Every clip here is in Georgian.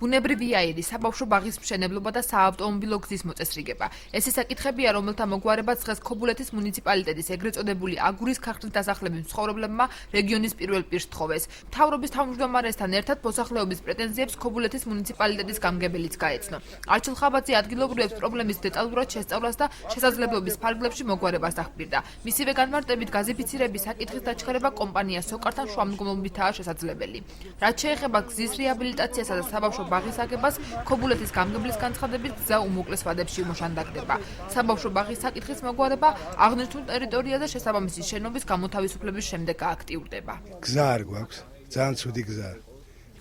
ბუნებრივი აირი, საბავშვო ბაღის მშენებლობა და საავტომობილო გზის მოწესრიგება. ეს ის საკითხებია, რომელთა მოგვარებაც დღეს ქობულეთის მუნიციპალიტეტის ეგრეთ წოდებული აგურის ქარხნის დასახლების მცხოვრებლებმა რეგიონის პირველ პირს თხოვეს. მთავრობის თავმჯდომარესთან ერთად მოსახლეობის პრეტენზიებს ქობულეთის მუნიციპალიტეტის გამგებელიც გაეცნო. არჩილ ხაბაძე ადგილობრივებს პრობლემის დეტალურად შესწავლას და შესაძლებლობის ფარგლებში მოგვარებას დახპირდა. მისივე განმარტებით გაზიფიცირების საკითხის დაჩქარება კომპანია სოკართან შუამდგომლობითაა შესაძლებელი. რაც შეეხება გზის რეაბილიტაციასა და საბავშვო ბაღის აგებას, ქობულეთის გამგებლის განცხადებით გზა უმოკლეს ვადებში მოშანდაგდება. საბავშვო ბაღის საკითხის მოგვარება აღნიშნულ ტერიტორიაზე შესაბამისი შენობის გამოთავისუფლების შემდეგ გააქტიურდება. გზა არ გვაქვს, ძალიან ცუდი გზა.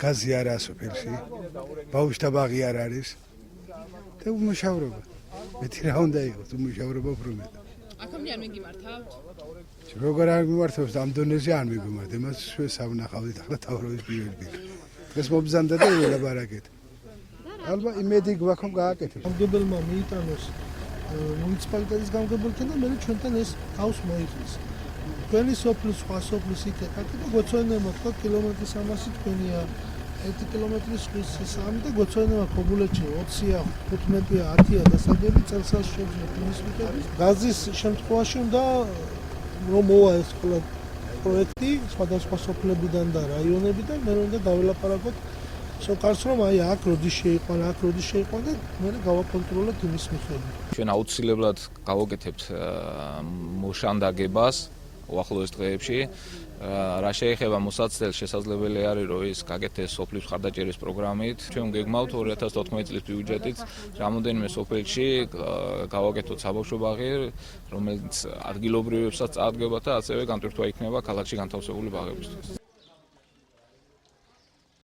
გაზი არაა სოფელში, ბავშვთა ბაღი არ არის და უმუშავრობა. მეტი რა უნდა იყოს, უმუშავრობა უფრო მეტი. აქამდე არ მიგიმართავთ? როგორ არ მიმართავს, ამ დონეზე არ მიგიმართ, იმას საუნახავდით ახლა თავრობის პირველი. დღეს მობზანდა და ელაპარაკეთ. ალბათ იმედი გვაქვს რომ გააკეთებს. გამგებელმა მიიტანოს მუნიციპალიტეტის გამგებელთან და მე ჩვენთან ეს თავს მოიხსნის. თქვენი სოფლის სხვა სოფლის იქ ეკაკი და გოცვენებმა თქვა კილომეტრი 300 თქვენია 1 კილომეტრის სამი და გოცვენებმა ქობულეთში 20-ია, 15-ია, 10-ია დასაგები წელსაც შეძლოთ იმის მიტყვის. გაზის შემთხვევაში უნდა რომ მოვა ეს ყველა პროექტი სხვადასხვა სოფლებიდან და რაიონებიდან მე უნდა დაველაპარაკოთ სოკარს რომ აი აქ როდის შეიყვან და მე გავაკონტროლოთ იმის მიხედვით. ჩვენ აუცილებლად გავაკეთებთ მოშანდაგებას უახლოეს დღეებში. რა შეეხება მოსაცდელს შესაძლებელი არის რომ ის გაკეთდეს სოფლის მხარდაჭერის პროგრამით. ჩვენ გეგმავთ 2014 წლის ბიუჯეტით რამოდენიმე სოფელში გავაკეთოთ საბავშვო ბაღი, რომელიც ადგილობრივებსაც წარდგება და ასევე განტვირთვა იქნება ქალაქში განთავსებული ბაღებისთვის.